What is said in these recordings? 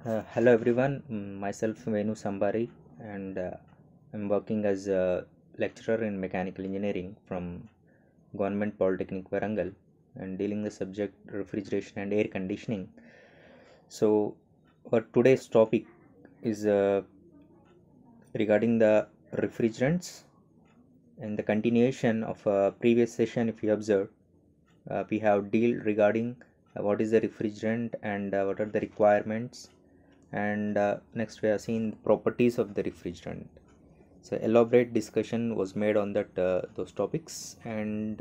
Hello everyone, myself Venu Sambari, and I'm working as a lecturer in mechanical engineering from Government Polytechnic Varangal and dealing the subject refrigeration and air conditioning. So, our today's topic is regarding the refrigerants and the continuation of a previous session. If you observe, we have dealt regarding what is the refrigerant and what are the requirements, and next we have seen the properties of the refrigerant. So elaborate discussion was made on that those topics, and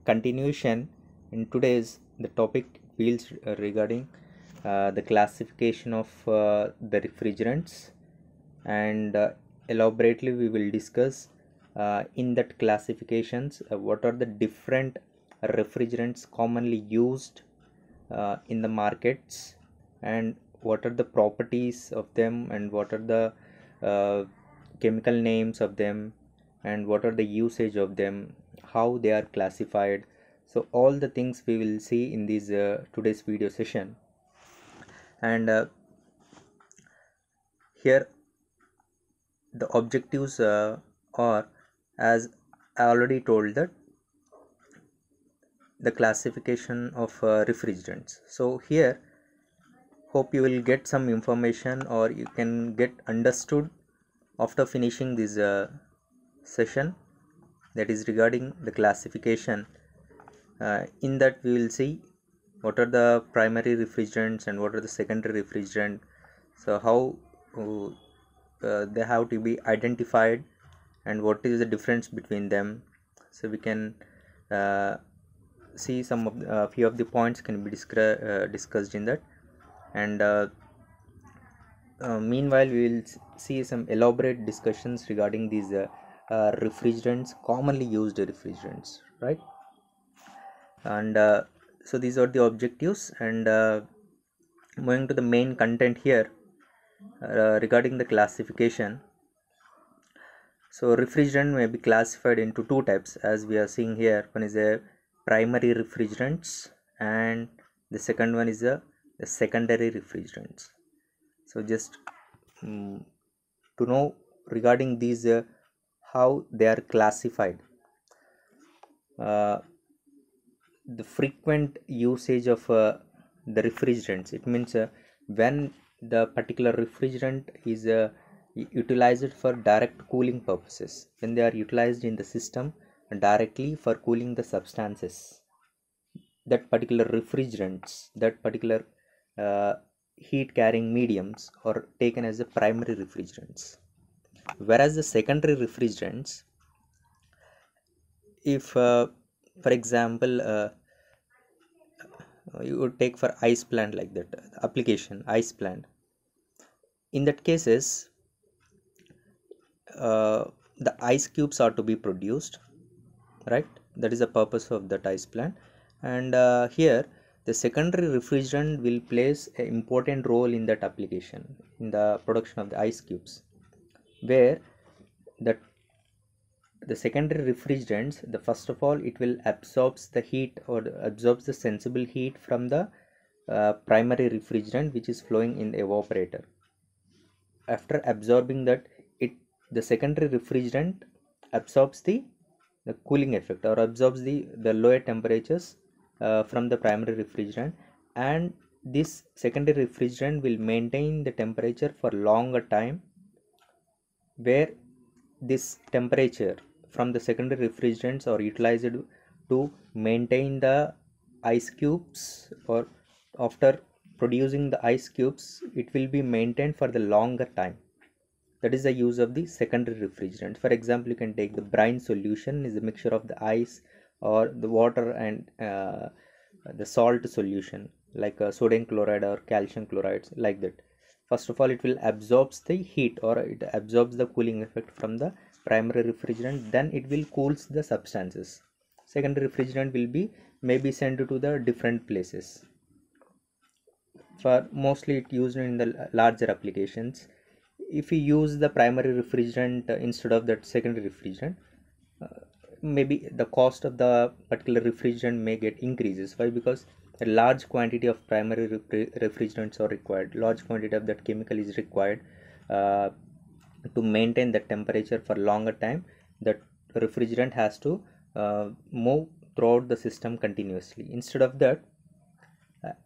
continuation in today's the topic feels regarding the classification of the refrigerants, and elaborately we will discuss in that classifications what are the different refrigerants commonly used in the markets, and what are the properties of them, and what are the uh, chemical names of them, and what are the usage of them, how they are classified. So all the things we will see in this today's video session. And here the objectives are, as I already told, that the classification of refrigerants. So here hope you will get some information, or you can get understood after finishing this session, that is regarding the classification. In that we will see what are the primary refrigerants and what are the secondary refrigerant, so how they have to be identified, and what is the difference between them. So we can uh, see some of the, few of the points can be discussed in that. And meanwhile we will see some elaborate discussions regarding these refrigerants, commonly used refrigerants, right? And so these are the objectives, and moving to the main content here regarding the classification. So refrigerant may be classified into two types, as we are seeing here. One is a primary refrigerants, and the second one is the secondary refrigerants. So just to know regarding these how they are classified, uh, the frequent usage of the refrigerants, it means when the particular refrigerant is utilized for direct cooling purposes, when they are utilized in the system directly for cooling the substances, that particular refrigerants, that particular uh, heat carrying mediums are taken as the primary refrigerants. Whereas the secondary refrigerants, if for example you would take for ice plant, like that application ice plant, in that cases uh, the ice cubes are to be produced, right? That is the purpose of that ice plant. And here the secondary refrigerant will plays an important role in that application, in the production of the ice cubes, where that the secondary refrigerants, the first of all it will absorbs the heat, or absorbs the sensible heat from the primary refrigerant which is flowing in the evaporator. After absorbing that, it the secondary refrigerant absorbs the cooling effect, or absorbs the lower temperatures from the primary refrigerant, and this secondary refrigerant will maintain the temperature for longer time, where this temperature from the secondary refrigerants are utilized to maintain the ice cubes, or after producing the ice cubes it will be maintained for the longer time. That is the use of the secondary refrigerant. For example, you can take the brine solution, is a mixture of the ice or the water and the salt solution, like sodium chloride or calcium chloride, like that. First of all it will absorbs the heat, or it absorbs the cooling effect from the primary refrigerant, then it will cools the substances. Secondary refrigerant will be maybe sent to the different places, for mostly it used in the larger applications. If you use the primary refrigerant instead of that secondary refrigerant, uh, maybe the cost of the particular refrigerant may get increases. Why? Because a large quantity of primary refrigerants are required. Large quantity of that chemical is required to maintain the temperature for longer time. That refrigerant has to move throughout the system continuously. Instead of that,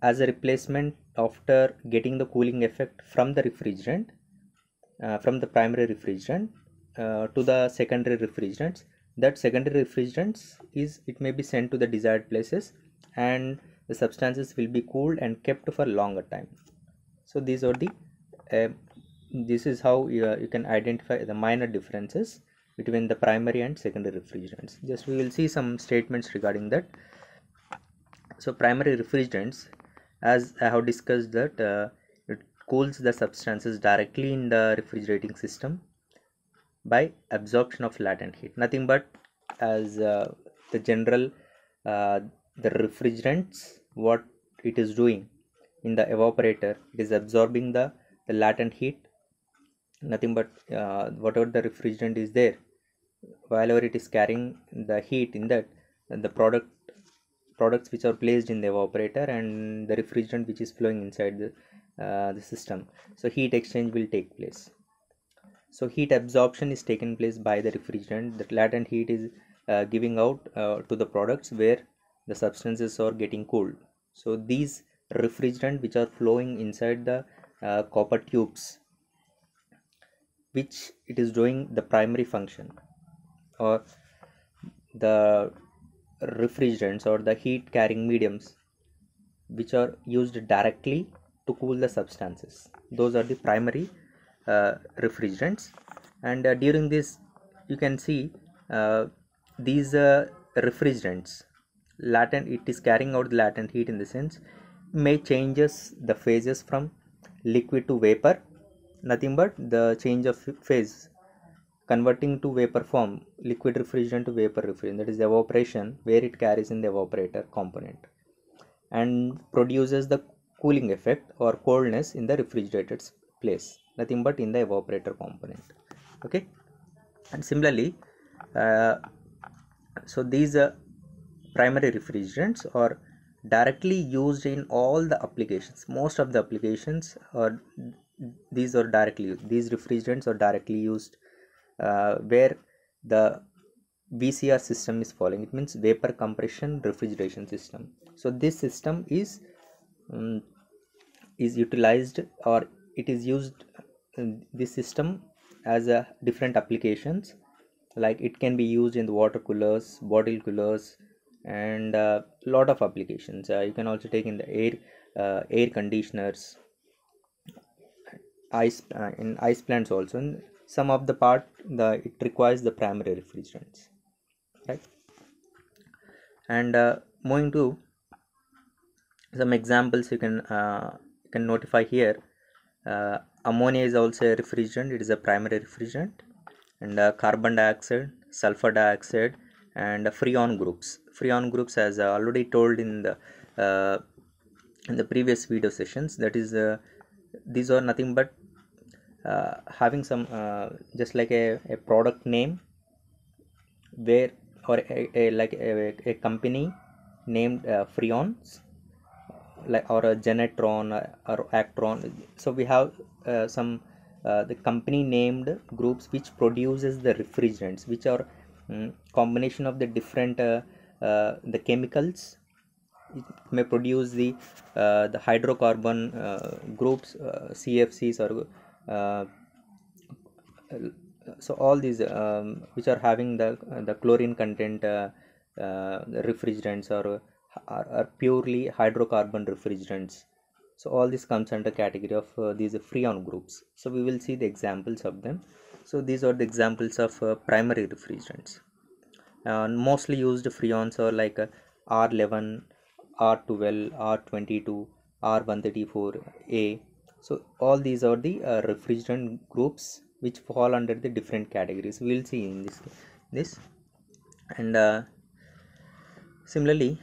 as a replacement, after getting the cooling effect from the refrigerant, from the primary refrigerant to the secondary refrigerants, that secondary refrigerants it may be sent to the desired places, and the substances will be cooled and kept for longer time. So these are the this is how you can identify the minor differences between the primary and secondary refrigerants. Just we will see some statements regarding that. So primary refrigerants, as I have discussed, that it cools the substances directly in the refrigerating system by absorption of latent heat. Nothing but as the general the refrigerants, what it is doing in the evaporator, it is absorbing the latent heat. Nothing but whatever the refrigerant is there, while it is carrying the heat in that, the products which are placed in the evaporator and the refrigerant which is flowing inside the system, so heat exchange will take place. So heat absorption is taken place by the refrigerant. That latent heat is giving out to the products where the substances are getting cooled. So these refrigerant which are flowing inside the copper tubes, which it is doing the primary function, or the refrigerants or the heat carrying mediums which are used directly to cool the substances, those are the primary refrigerants. And during this, you can see these refrigerants, latent, it is carrying out the latent heat, in the sense may changes the phases from liquid to vapor. Nothing but the change of phase, converting to vapor form, liquid refrigerant to vapor refrigerant, that is evaporation, where it carries in the evaporator component and produces the cooling effect or coldness in the refrigerated place, nothing but in the evaporator component. Okay. And similarly, so these primary refrigerants are directly used in all the applications. Most of the applications are these refrigerants are directly used where the VCR system is following. It means vapor compression refrigeration system. So this system is utilized, or it is used in this system as a different applications. Like it can be used in the water coolers, bottle coolers, and a lot of applications. You can also take in the air conditioners, ice in ice plants also. And some of the part, it requires the primary refrigerants, right? And moving to some examples, you can notify here. Ammonia is also a refrigerant, it is a primary refrigerant. And carbon dioxide, sulfur dioxide, and freon groups, as I already told in the previous video sessions, that is these are nothing but having some just like a product name, where, or a company named freons, like, or a Genetron or Actron. So we have some the company named groups which produces the refrigerants, which are combination of the different the chemicals. It may produce the hydrocarbon groups, CFCs, or so all these which are having the chlorine content refrigerants, or are purely hydrocarbon refrigerants. So all this comes under category of these freon groups. So we will see the examples of them. So these are the examples of primary refrigerants. Mostly used freons are like R11, R12, R22, R134A. So all these are the refrigerant groups which fall under the different categories. We will see in this. And similarly,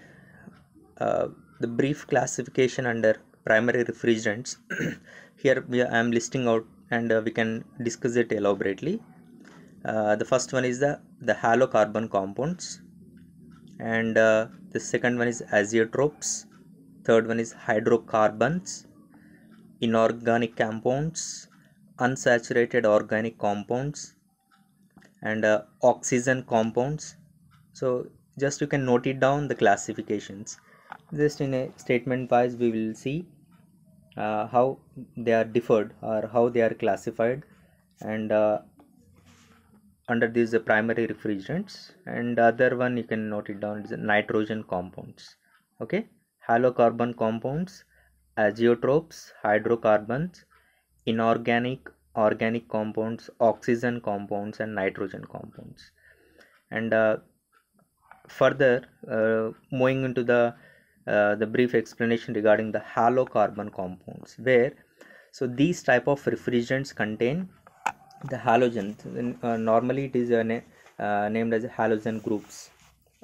the brief classification under primary refrigerants. Here I am listing out, and we can discuss it elaborately. The first one is the halocarbon compounds, and the second one is azeotropes, third one is hydrocarbons, inorganic compounds, unsaturated organic compounds, and oxygen compounds. So just you can note it down the classifications. Just in a statement wise we will see how they are differed or how they are classified, and under these primary refrigerants, and other one you can note it down is nitrogen compounds. Okay, halocarbon compounds, azeotrophs, hydrocarbons, inorganic, organic compounds, oxygen compounds, and nitrogen compounds. And further, moving into the brief explanation regarding the halocarbon compounds, where so these type of refrigerants contain the halogens. Normally it is named as halogen groups,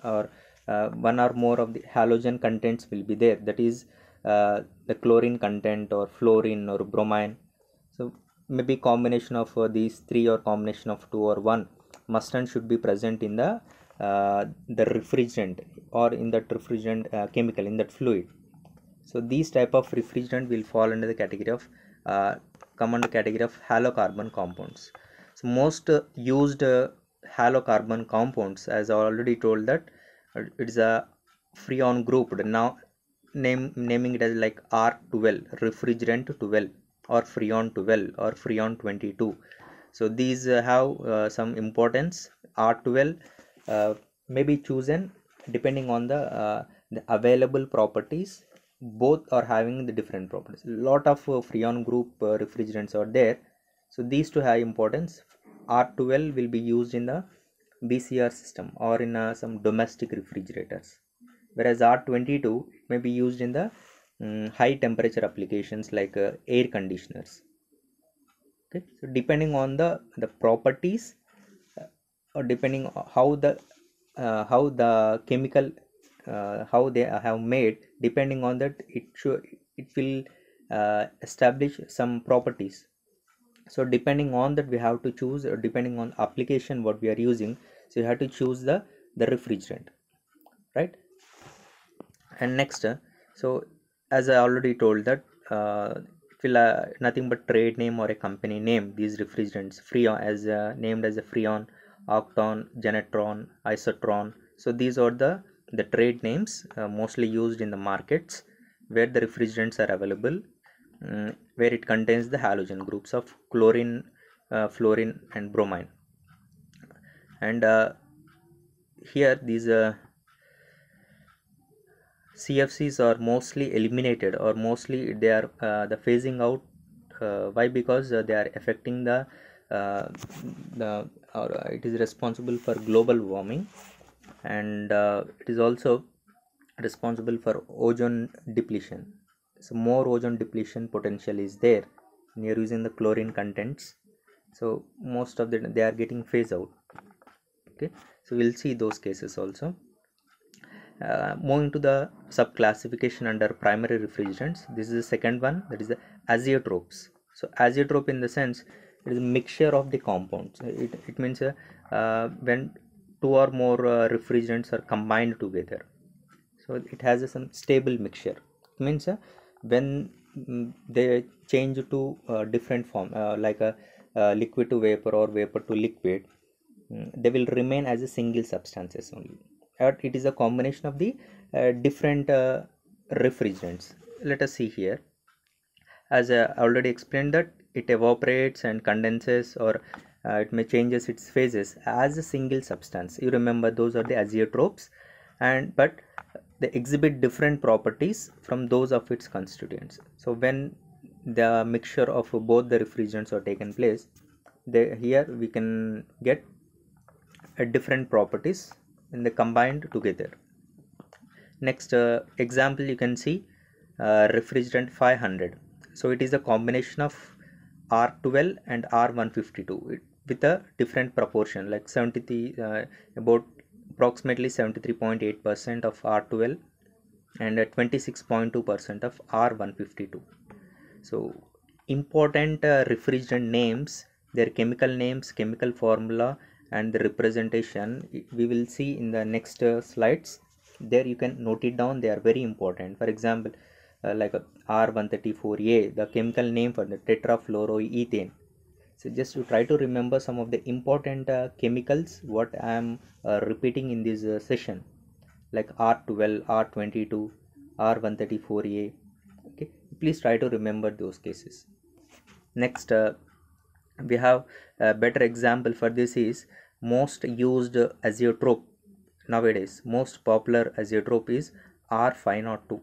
or one or more of the halogen contents will be there, that is the chlorine content or fluorine or bromine. So maybe combination of these three, or combination of two, or one must and should be present in the refrigerant, or in that refrigerant chemical, in that fluid. So these type of refrigerant will fall under the category of come under category of halocarbon compounds. So most used halocarbon compounds, as I already told, that it is a freon group. Now naming it as like R12, refrigerant 12, or freon 12, or freon 22. So these have some importance. R12 may be chosen depending on the available properties. Both are having the different properties. Lot of freon group refrigerants are there, so these two have importance. R12 will be used in the BCR system, or in some domestic refrigerators, whereas R22 may be used in the high temperature applications like air conditioners. Okay, so depending on the properties, or depending on how the chemical how they have made, depending on that it will establish some properties. So depending on that we have to choose, or depending on application what we are using, so you have to choose the refrigerant, right? And next, so as I already told that it will nothing but trade name or a company name. These refrigerants freon, as named as a freon, octane, genetron, isotron. So these are the trade names mostly used in the markets where the refrigerants are available, where it contains the halogen groups of chlorine, fluorine, and bromine. And here these CFCs are mostly eliminated, or mostly they are the phasing out. Why? Because they are affecting uh, the or it is responsible for global warming, and it is also responsible for ozone depletion. So more ozone depletion potential is there near using the chlorine contents. So most of they are getting phased out. Okay, so we'll see those cases also. Moving to the sub classification under primary refrigerants, this is the second one, that is the azeotrophs. So azeotrope, in the sense, it is a mixture of the compounds. It means when two or more refrigerants are combined together, so it has some stable mixture. It means when they change to different form, like a liquid to vapor, or vapor to liquid, they will remain as a single substances only, or it is a combination of the different refrigerants. Let us see here. As I already explained, that it evaporates and condenses, or it may changes its phases as a single substance. You remember those are the azeotrophs, and but they exhibit different properties from those of its constituents. So when the mixture of both the refrigerants are taken place, here we can get different properties and they combined together. Next example, you can see refrigerant 500. So it is a combination of R12 and R152 with a different proportion, like 73 about approximately 73.8% of R12 and 26.2% of R152. So important refrigerant names, their chemical names, chemical formula, and the representation we will see in the next slides. there you can note it down, they are very important. For example, like R134A, the chemical name for the tetrafluoroethane. So just to try to remember some of the important chemicals what I am repeating in this session, like R12, R22, R134A. Okay, please try to remember those cases. Next, we have a better example for this is most used azeotrope nowadays. Most popular azeotrope is R502,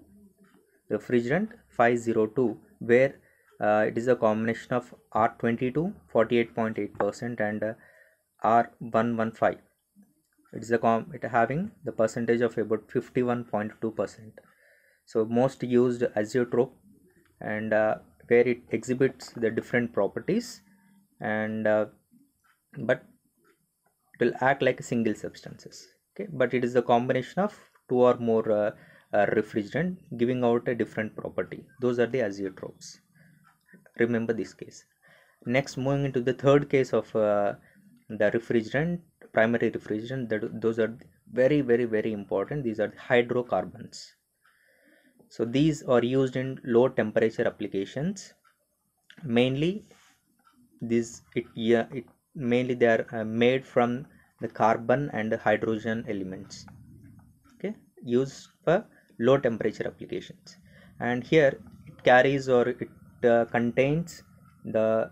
refrigerant 502, where it is a combination of R22 48.8% and R115. It is it having the percentage of about 51.2%. So most used azeotrope, and where it exhibits the different properties, and but it will act like single substances. Okay, but it is a combination of two or more refrigerant giving out a different property. Those are the azeotropes. Remember this case. Next, moving into the third case of the refrigerant, primary refrigerant, those are very important. These are hydrocarbons. So these are used in low temperature applications. Mainly it mainly they are made from the carbon and hydrogen elements. Okay, used for low temperature applications. And here it carries, or it contains the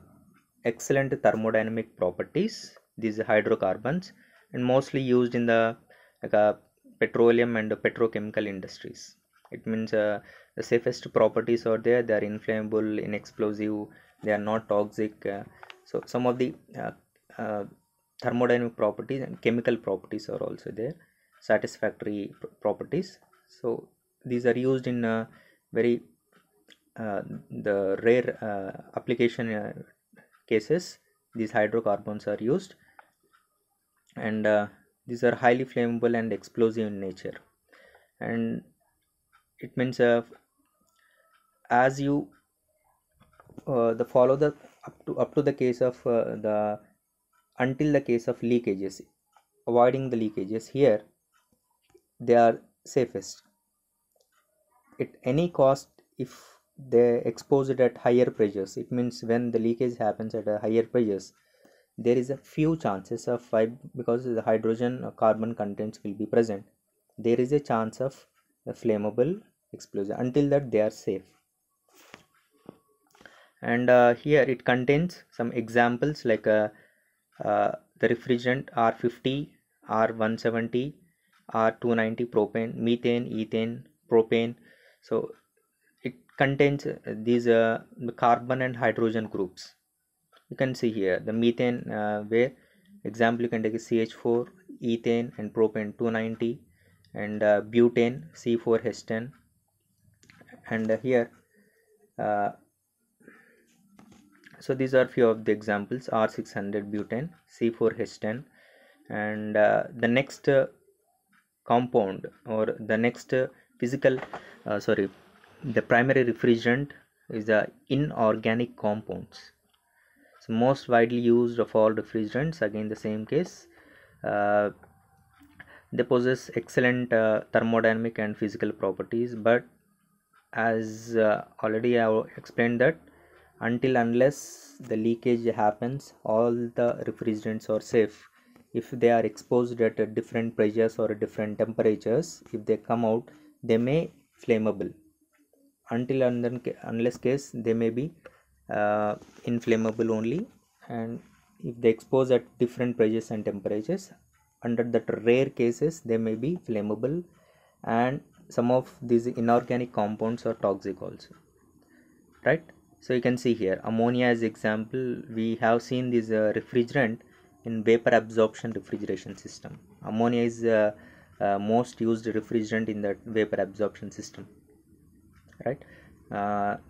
excellent thermodynamic properties, these hydrocarbons, and mostly used in the like petroleum and petrochemical industries. It means the safest properties are there. They are inflammable, inexplosive, they are not toxic. So some of the uh, thermodynamic properties and chemical properties are also there, satisfactory properties. So these are used in very the rare application cases. These hydrocarbons are used, and these are highly flammable and explosive in nature. And it means as you the follow the up to the case of the until the case of leakages, avoiding the leakages, here they are safest at any cost. If they expose it at higher pressures, it means when the leakage happens at a higher pressures, there is a few chances of because the hydrogen or carbon contents will be present, there is a chance of a flammable explosion. Until that, they are safe. And here it contains some examples like the refrigerant R50, R170, R290, propane, methane, ethane, propane. So it contains these carbon and hydrogen groups. You can see here the methane, where example you can take a CH4, ethane and propane 290, and butane C4H10. And here uh, so these are few of the examples: R600 butane, C4H10. And the next compound, or the next physical sorry the primary refrigerant is the inorganic compounds. So most widely used of all refrigerants, again the same case, uh, they possess excellent thermodynamic and physical properties, but as already I have explained that until unless the leakage happens, all the refrigerants are safe. If they are exposed at different pressures or different temperatures, if they come out, they may flammable. Until unless case, they may be inflammable only. And if they expose at different pressures and temperatures, under that rare cases, they may be flammable. And some of these inorganic compounds are toxic also, right? So you can see here ammonia as example. We have seen this refrigerant in vapor absorption refrigeration system. Ammonia is most used refrigerant in the vapor absorption system, right?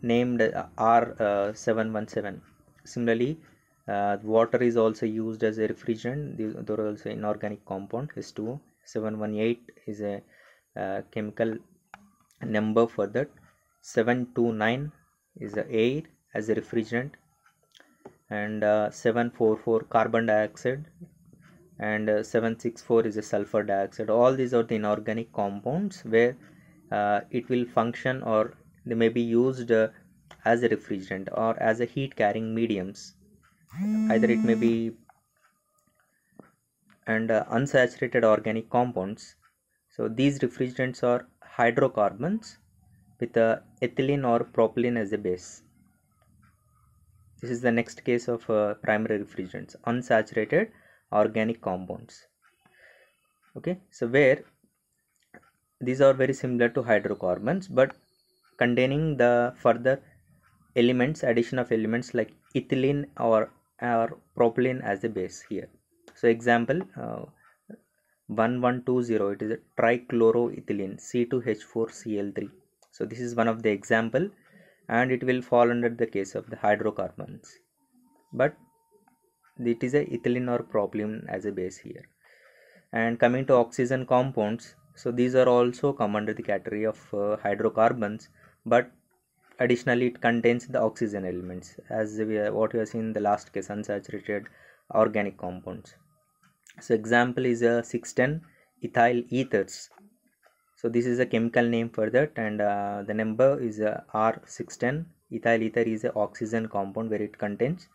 Named R717. Similarly, water is also used as a refrigerant. There are also inorganic compound H2O. 718 is a chemical number for that. 729 is the air as a refrigerant, and 744 carbon dioxide and 764 is a sulfur dioxide. All these are the inorganic compounds where it will function, or they may be used as a refrigerant or as a heat carrying mediums. Either it may be and unsaturated organic compounds. So these refrigerants are hydrocarbons with ethylene or propylene as a base. This is the next case of primary refrigerants, unsaturated organic compounds. Okay, so where these are very similar to hydrocarbons but containing the further elements, addition of elements like ethylene or propylene as a base here. So example 1120, it is a trichloroethylene C2H4Cl3. So this is one of the example, and it will fall under the case of the hydrocarbons, but it is a ethylene or propylene as a base here. And coming to oxygen compounds, so these are also come under the category of hydrocarbons, but additionally it contains the oxygen elements, as what we have seen in the last case, unsaturated organic compounds. So example is a 610 ethyl ethers. So this is a chemical name for that, and the number is R610. Ethyl ether is a oxygen compound where it contains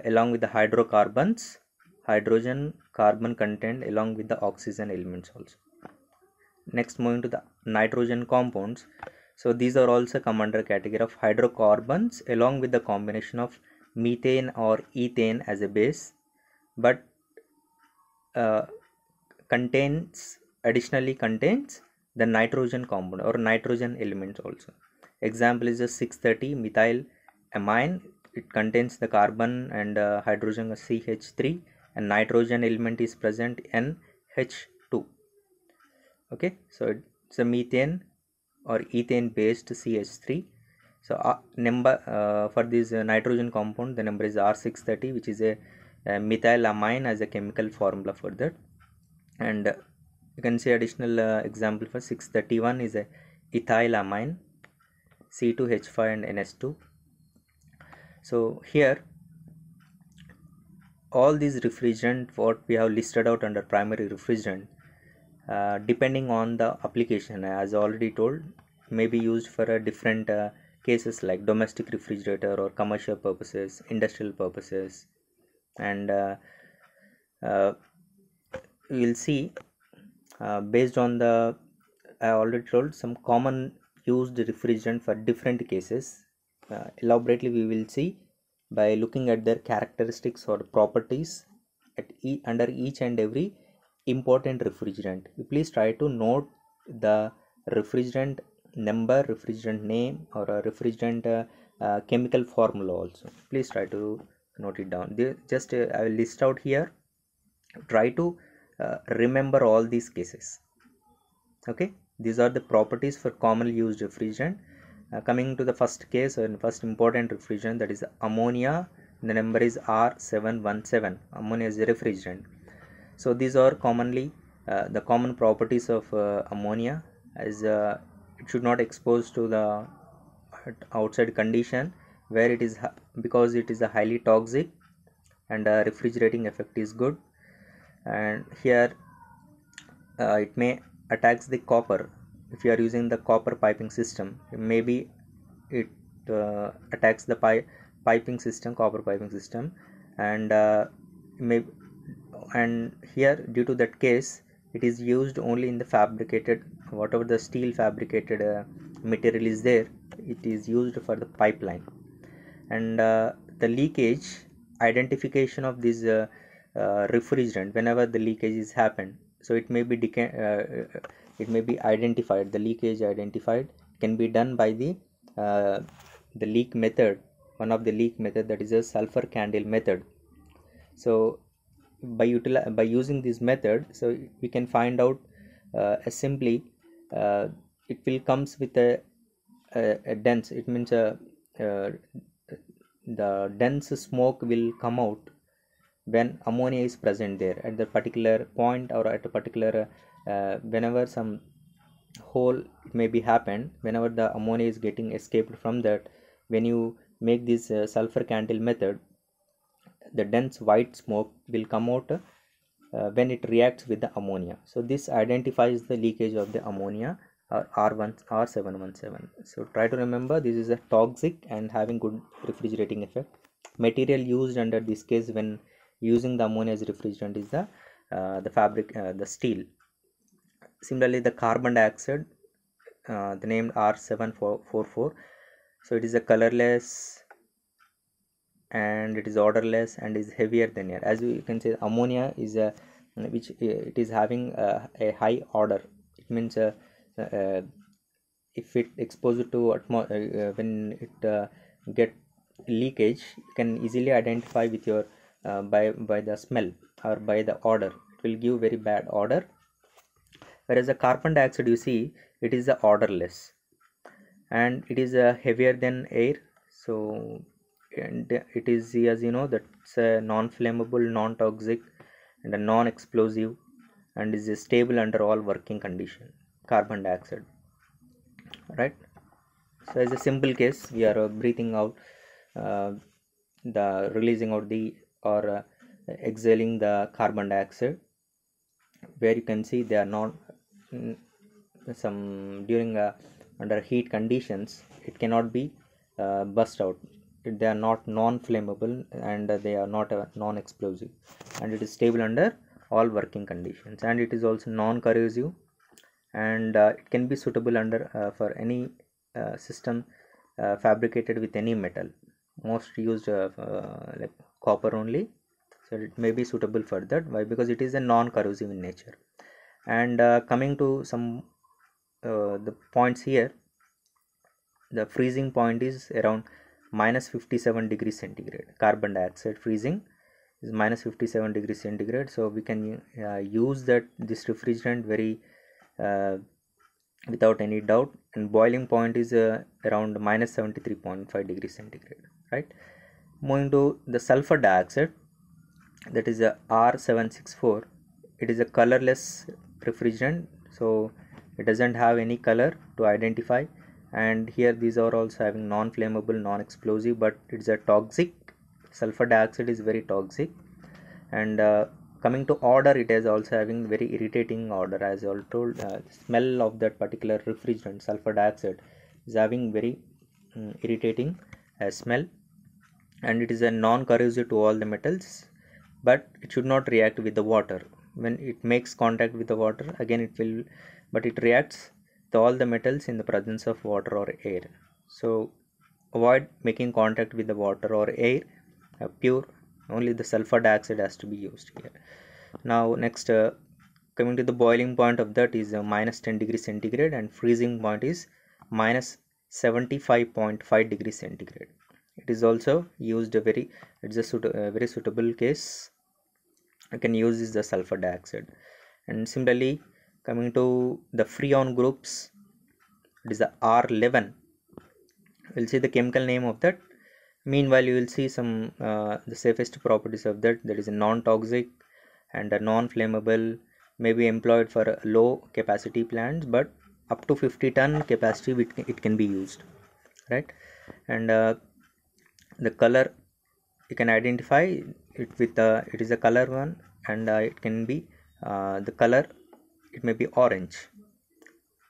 along with the hydrocarbons, hydrogen carbon content along with the oxygen elements also. Next, moving to the nitrogen compounds. So these are also come under category of hydrocarbons along with the combination of methane or ethane as a base, but additionally contains the nitrogen compound or nitrogen elements also. Example is a 630 methyl amine. It contains the carbon and hydrogen CH3, and nitrogen element is present NH2. Okay, so it's a methane or ethane based CH3. So number for this nitrogen compound, the number is R630, which is a methylamine as a chemical formula for that. And you can see additional example for 631 is a ethylamine C2H5 and NS2. So here all these refrigerant what we have listed out under primary refrigerant, depending on the application, as already told, may be used for a different cases like domestic refrigerator or commercial purposes, industrial purposes. And we will see based on the I already told some common used refrigerant for different cases. Elaborately we will see by looking at their characteristics or properties under each and every important refrigerant. You please try to note the refrigerant number, refrigerant name, or a refrigerant chemical formula also. Please try to note it down. Just I will list out here. Try to remember all these cases. Okay, these are the properties for commonly used refrigerant. Coming to the first case and first important refrigerant, that is ammonia. The number is R717. Ammonia is a refrigerant. So these are commonly the common properties of ammonia, as it should not expose to the outside condition where it is because it is a highly toxic, and refrigerating effect is good. And here it may attacks the copper. If you are using the copper piping system, maybe it attacks the piping system, copper piping system, and and here due to that case it is used only in the fabricated, whatever the steel fabricated material is there, it is used for the pipeline. And the leakage identification of this refrigerant, whenever the leakage is happened, so it may be identified, the leakage identified can be done by the leak method, one of the leak method, that is a sulfur candle method. So by using this method, so we can find out simply it will comes with a dense, it means the dense smoke will come out when ammonia is present there at the particular point, or at a particular whenever some hole it may be happened, whenever the ammonia is getting escaped from that, when you make this sulfur candle method, the dense white smoke will come out when it reacts with the ammonia. So this identifies the leakage of the ammonia or R1 R717. So try to remember, this is a toxic and having good refrigerating effect. Material used under this case when using the ammonia as refrigerant is the fabric, the steel. Similarly, the carbon dioxide, the name R744. So it is a colorless and it is odorless and is heavier than air. As you can say, ammonia is a which it is having a high odor. It means uh, if it exposed to when it get leakage, you can easily identify with your by the smell or by the odor. It will give very bad odor. Whereas the carbon dioxide, you see, it is odorless and it is heavier than air. So and it is, as you know, that's a non-flammable, non-toxic and a non-explosive and is stable under all working condition, carbon dioxide, right? So as a simple case, we are breathing out uh, the releasing out the or exhaling the carbon dioxide, where you can see they are not mm, some during under heat conditions it cannot be burst out. They are not non-flammable and they are not non-explosive and it is stable under all working conditions, and it is also non-corrosive and it can be suitable under for any system fabricated with any metal, most used like copper only. So it may be suitable for that. Why? Because it is a non-corrosive in nature. And coming to some the points here, the freezing point is around minus 57 degrees centigrade. Carbon dioxide freezing is minus 57 degrees centigrade. So we can use this refrigerant very uh, without any doubt. And boiling point is around minus 73.5 degrees centigrade, right? Moving to the sulfur dioxide, that is a R764. It is a colorless refrigerant, so it doesn't have any color to identify. And here these are also having non-flammable, non-explosive, but it's a toxic. Sulfur dioxide is very toxic. And coming to odor, it is also having very irritating odor. As I told, smell of that particular refrigerant, sulfur dioxide, is having very irritating smell, and it is a non-corrosive to all the metals, but it should not react with the water. When it makes contact with the water, again it will, but it reacts to all the metals in the presence of water or air. So avoid making contact with the water or air. Pure, only the sulfur dioxide has to be used here. Now next, coming to the boiling point of that is minus 10 degrees centigrade, and freezing point is minus 75.5 degrees centigrade. It is also used it's a very suitable case. You can use is the sulfur dioxide. And similarly, coming to the freon groups, it is the R11. We'll see the chemical name of that. Meanwhile, you will see some the safest properties of that. That is a non-toxic and a non-flammable, may be employed for low capacity plants, but up to 50 ton capacity it can be used, right? And the color, you can identify it with it is a color one, and it can be the color, it may be orange.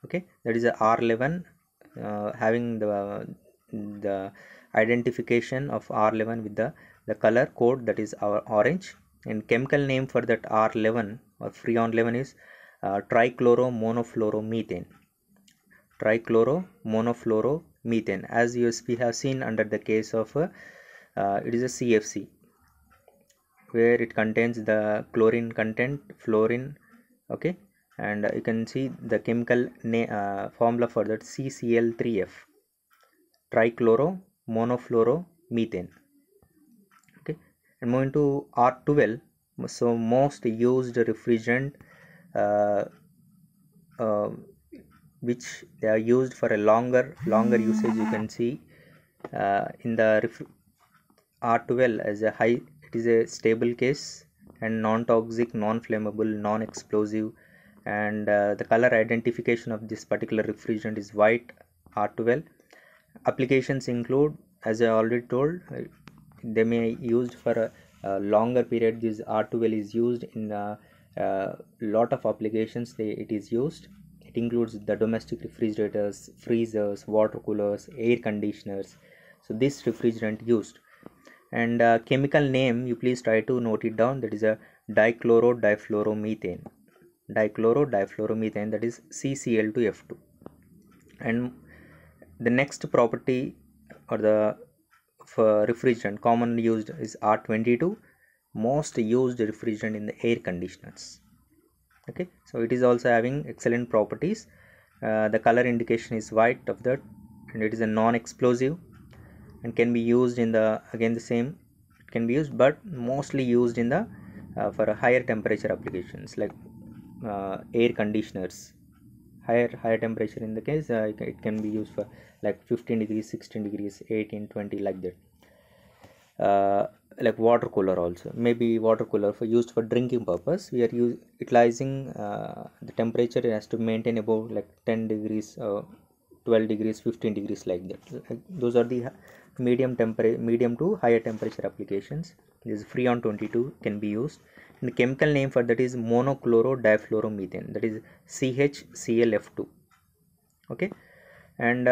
Okay, that is a R11, having the identification of R11 with the color code, that is our orange. And chemical name for that R11 or freon 11 is trichloromonofluoromethane. Trichloromonofluoromethane, as we have seen under the case of it is a CFC, where it contains the chlorine content, fluorine. Okay, and you can see the chemical formula for that, CCl3F, trichloromonofluoromethane. Okay, and moving to R12, so most used refrigerant uh, uh, which they are used for a longer usage. You can see in the R12 as a high, it is a stable case and non-toxic, non-flammable, non-explosive, and the color identification of this particular refrigerant is white R12. Applications include, as I already told, they may used for a longer period. This R12 is used in lot of applications it is used. It includes the domestic refrigerators, freezers, water coolers, air conditioners. So this refrigerant used. And chemical name, you please try to note it down. That is a dichloro-difluoromethane. Dichloro-difluoromethane, that is CCl2F2. And the next property or the refrigerant commonly used is R22, most used refrigerant in the air conditioners. Okay, so it is also having excellent properties. The color indication is white of that, and it is a non-explosive and can be used in the, again the same, it can be used but mostly used in the for a higher temperature applications like air conditioners. Higher temperature, in the case it can be used for like 15 degrees, 16 degrees, 18, 20, like that. Like water cooler also, maybe water cooler for used for drinking purpose. We are utilizing the temperature has to maintain above like 10 degrees, 12 degrees, 15 degrees, like that. Those are the medium to higher temperature applications. This Freon 22 can be used. And the chemical name for that is monochloro-difluoromethane, that is CHClF2. Okay, and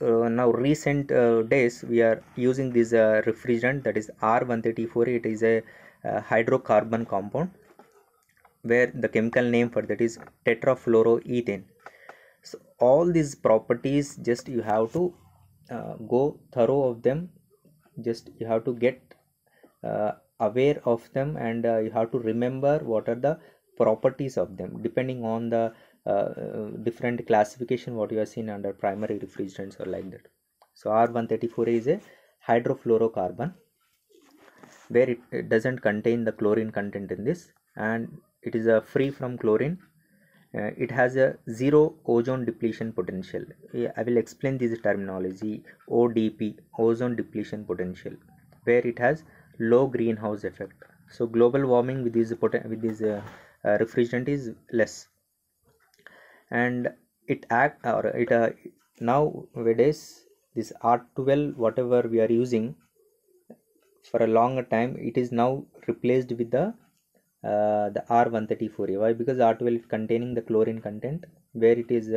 now recent days we are using this refrigerant, that is R134. It is a hydrocarbon compound, where the chemical name for that is tetrafluoroethane. So all these properties, just you have to go thorough of them, just you have to get aware of them, and you have to remember what are the properties of them depending on the different classification what you have seen under primary refrigerants or like that. So R134 is a hydrofluorocarbon, where it doesn't contain the chlorine content in this, and it is free from chlorine. It has a zero ozone depletion potential. I will explain this terminology, ODP, ozone depletion potential, where it has low greenhouse effect. So global warming with this refrigerant is less, and it nowadays this R12 whatever we are using for a longer time, it is now replaced with the R134A. Why? Because R12 is containing the chlorine content, where it is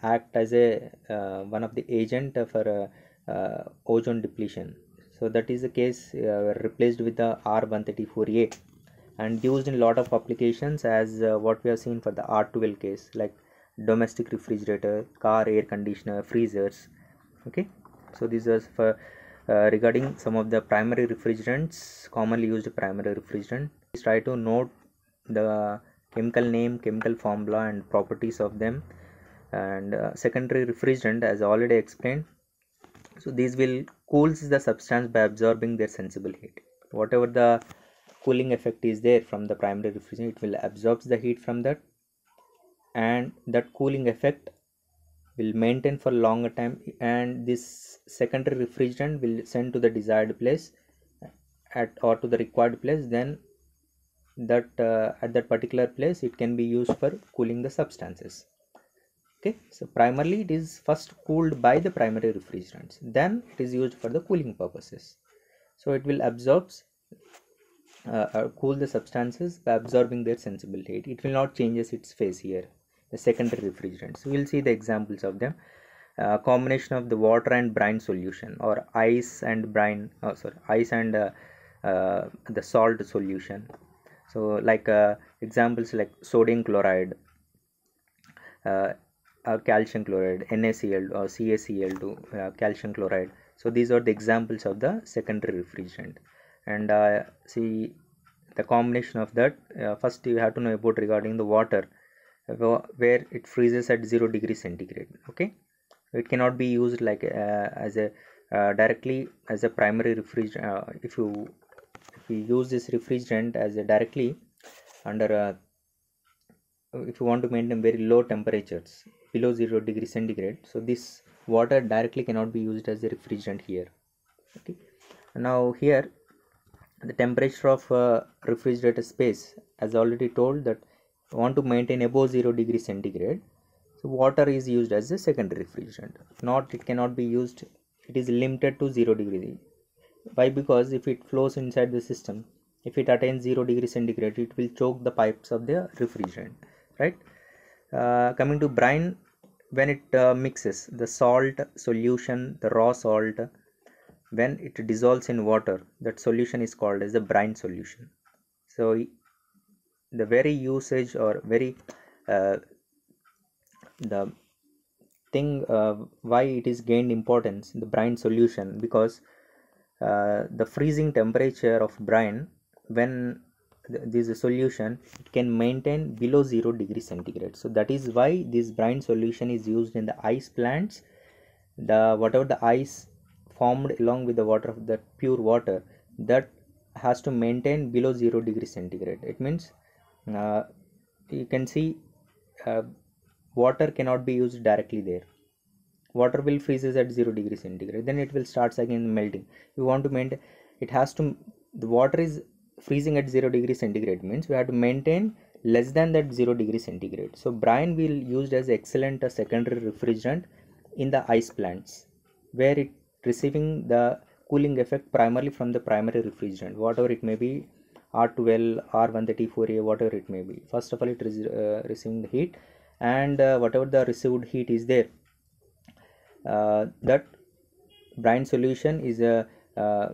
act as a one of the agent for ozone depletion. So that is the case, replaced with the R134A, and used in a lot of applications as what we have seen for the R12 case, like domestic refrigerator, car air conditioner, freezers. Okay, so this is for regarding some of the primary refrigerants, commonly used primary refrigerant. Please try to note the chemical name, chemical formula and properties of them. And secondary refrigerant, as already explained, so these will cools the substance by absorbing their sensible heat. Whatever the cooling effect is there from the primary refrigerant, it will absorb the heat from that, and that cooling effect will maintain for longer time, and this secondary refrigerant will send to the desired place or to the required place. Then that at that particular place it can be used for cooling the substances. Okay, so primarily it is first cooled by the primary refrigerants, then it is used for the cooling purposes. So it will absorb cool the substances by absorbing their sensible heat. It will not changes its phase here. The secondary refrigerants, we will see the examples of them. Combination of the water and brine solution, or ice and brine, ice and the salt solution. So like examples like sodium chloride, calcium chloride, NaCl or CaCl2, calcium chloride. So these are the examples of the secondary refrigerant. And see the combination of that, first you have to know about regarding the water, where it freezes at 0 degree centigrade. Okay, it cannot be used like as a directly as a primary refrigerant. If you use this refrigerant as a directly under if you want to maintain very low temperatures below 0 degree centigrade, so this water directly cannot be used as a refrigerant here. Okay, now here the temperature of refrigerator space, as already told, that want to maintain above 0 degree centigrade, so water is used as a secondary refrigerant. It cannot be used, it is limited to 0 degree. Why? Because if it flows inside the system, if it attains 0 degree centigrade, it will choke the pipes of the refrigerant, right? Coming to brine, when it mixes the salt solution, the raw salt, when it dissolves in water, that solution is called as the brine solution. So the very usage or very the thing why it is gained importance, the brine solution, because the freezing temperature of brine, when this is a solution, it can maintain below 0 degree centigrade. So that is why this brine solution is used in the ice plants. The whatever the ice formed along with the water of the pure water, that has to maintain below 0 degree centigrade. It means uh, you can see uh, water cannot be used directly there. Water will freezes at 0 degree centigrade, then it will starts again melting. You want to maintain, it has to, the water is freezing at 0 degree centigrade, means we have to maintain less than that 0 degree centigrade. So brine will used as excellent secondary refrigerant in the ice plants, where it receiving the cooling effect primarily from the primary refrigerant, whatever it may be, R12, R134A, whatever it may be. First of all, it is receiving the heat, and whatever the received heat is there, that brine solution uh,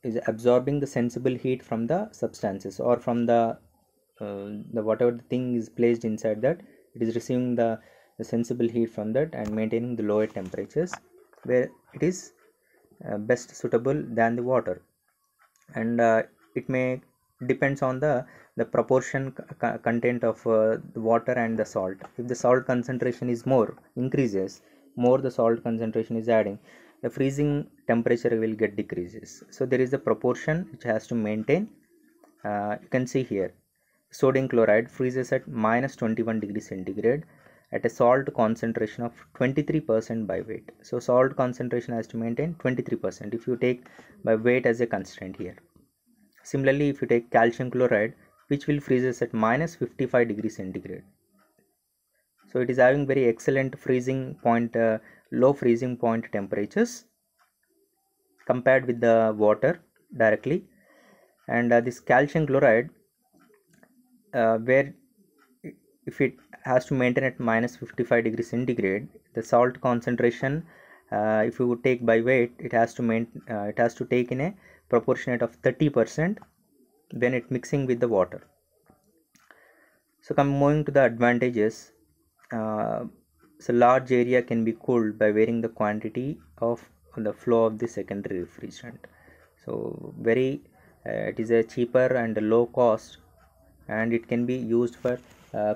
is absorbing the sensible heat from the substances, or from the whatever the thing is placed inside that, it is receiving the sensible heat from that and maintaining the lower temperatures, where it is best suitable than the water. And it may depends on the proportion content of the water and the salt. If the salt concentration is more, increases, more the salt concentration is adding, the freezing temperature will get decreases. So there is a proportion which has to maintain. You can see here, sodium chloride freezes at minus 21 degree centigrade at a salt concentration of 23% by weight. So salt concentration has to maintain 23% if you take by weight as a constraint here. Similarly, if you take calcium chloride, which will freezes at minus 55 degree centigrade. So it is having very excellent freezing point, low freezing point temperatures compared with the water directly. And this calcium chloride, where if it has to maintain at minus 55 degree centigrade, the salt concentration, if you take by weight, it has to take in a proportionate of 30% when it mixing with the water. So moving to the advantages, uh, so large area can be cooled by varying the quantity of the flow of the secondary refrigerant. So very it is a cheaper and a low cost, and it can be used for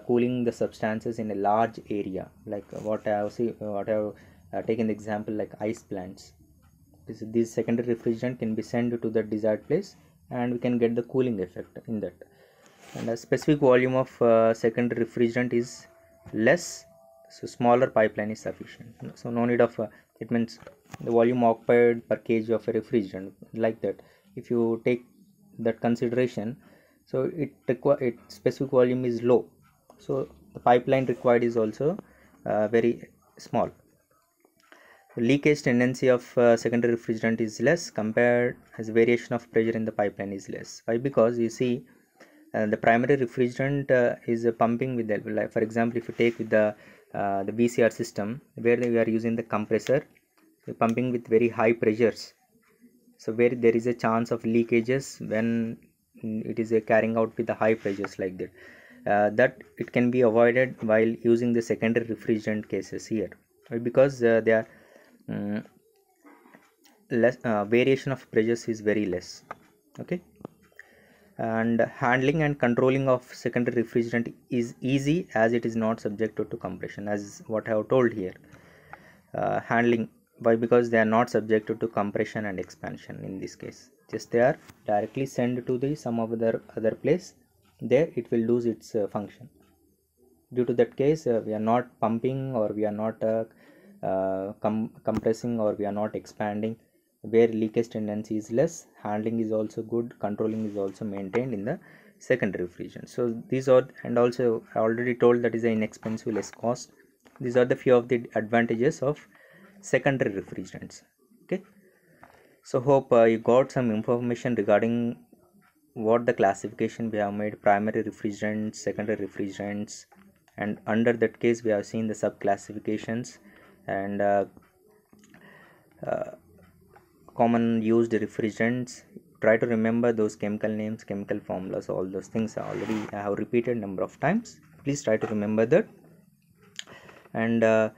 cooling the substances in a large area, like what I have what I have taken the example like ice plants. This secondary refrigerant can be sent to the desired place, and we can get the cooling effect in that. And a specific volume of secondary refrigerant is less, so smaller pipeline is sufficient. So no need of it means the volume occupied per kg of a refrigerant, like that. If you take that consideration, so its specific volume is low, so the pipeline required is also very small. Leakage tendency of secondary refrigerant is less compared as variation of pressure in the pipeline is less. Why? Because you see the primary refrigerant is pumping with the, like for example, if you take with the VCR system, where we are using the compressor, pumping with very high pressures, so where there is a chance of leakages when it is carrying out with the high pressures like that, that it can be avoided while using the secondary refrigerant cases here. Why? Because they are um, less variation of pressures is very less. Okay. And handling and controlling of secondary refrigerant is easy, as it is not subjected to compression, as what I have told here. Handling, why? Because they are not subjected to compression and expansion in this case, just they are directly sent to the some of other place, there it will lose its function. Due to that case, we are not pumping, or we are not compressing, or we are not expanding, where leakage tendency is less, handling is also good, controlling is also maintained in the secondary refrigerant. So these are, and also I already told that is an inexpensive, less cost. These are the few of the advantages of secondary refrigerants. Okay. So hope you got some information regarding what the classification we have made: primary refrigerants, secondary refrigerants, and under that case we have seen the sub classifications and uh, common used refrigerants. Try to remember those chemical names, chemical formulas, all those things already I have repeated number of times. Please try to remember that. And the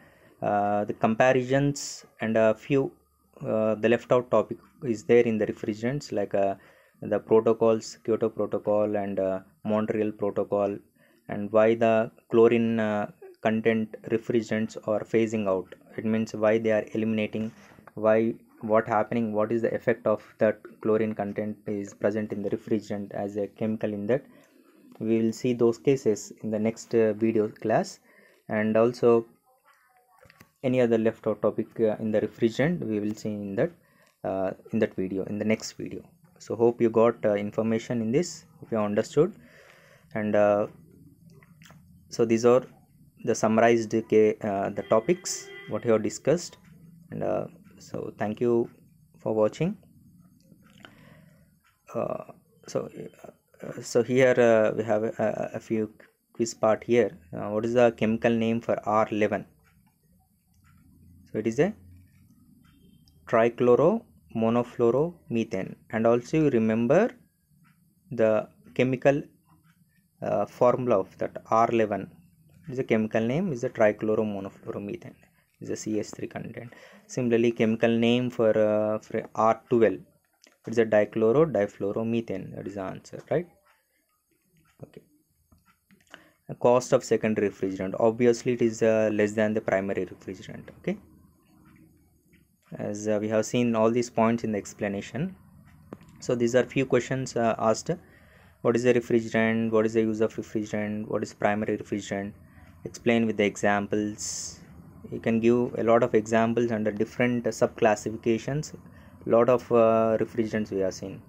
comparisons and a few the left out topic is there in the refrigerants, like the protocols, Kyoto Protocol and Montreal Protocol, and why the chlorine content refrigerants are phasing out. It means why they are eliminating, why, what happening, what is the effect of that chlorine content is present in the refrigerant as a chemical in that. We will see those cases in the next video class. And also any other left out topic in the refrigerant we will see in that video, in the next video. So hope you got information in this, if you understood. And so these are the summarized the topics what you have discussed. And so thank you for watching. uh, so so here we have a few quiz part here. What is the chemical name for R11? So it is a trichloromonofluoromethane. And also you remember the chemical formula of that R11 is a chemical name, is a trichloromonofluoromethane, is a CS3 content. Similarly, chemical name for R12, it's a dichloro-difluoromethane. That is the answer, right? Okay. The cost of secondary refrigerant, obviously it is less than the primary refrigerant. Okay, as we have seen all these points in the explanation. So these are few questions asked. What is a refrigerant? What is the use of refrigerant? What is primary refrigerant? Explain with the examples. You can give a lot of examples under different sub classifications. Lot of refrigerants we have seen: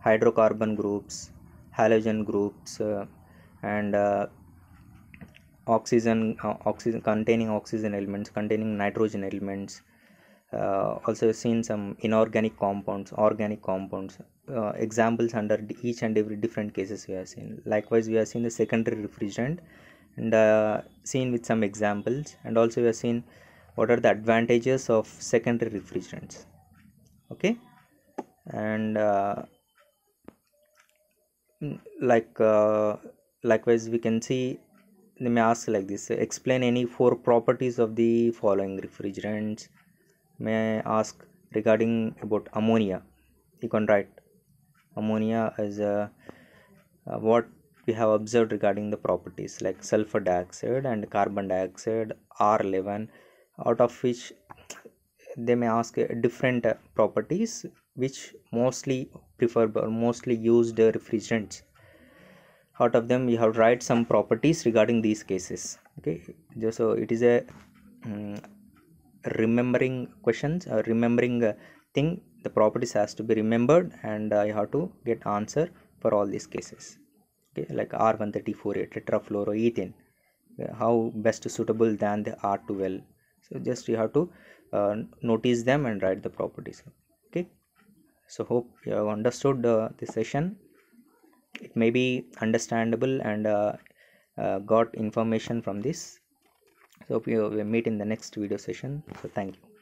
hydrocarbon groups, halogen groups, and oxygen containing oxygen elements, containing nitrogen elements. Also seen some inorganic compounds, organic compounds. Examples under each and every different cases we have seen. Likewise, we have seen the secondary refrigerant and seen with some examples. And also we have seen what are the advantages of secondary refrigerants. Okay, and likewise we can see, they may ask like this: explain any four properties of the following refrigerants. May I ask regarding about ammonia? You can write ammonia as what we have observed regarding the properties, like sulfur dioxide and carbon dioxide, R11, out of which they may ask different properties which mostly preferred or mostly used refrigerants. Out of them you have to write some properties regarding these cases. Okay, just so it is a um, remembering questions or remembering thing. The properties has to be remembered, and you have to get answer for all these cases. Okay, like R134a tetrafluoroethane, how best suitable than the R12. So just you have to notice them and write the properties. Okay, so hope you have understood this session. It may be understandable and got information from this. So hope you will meet in the next video session. So thank you.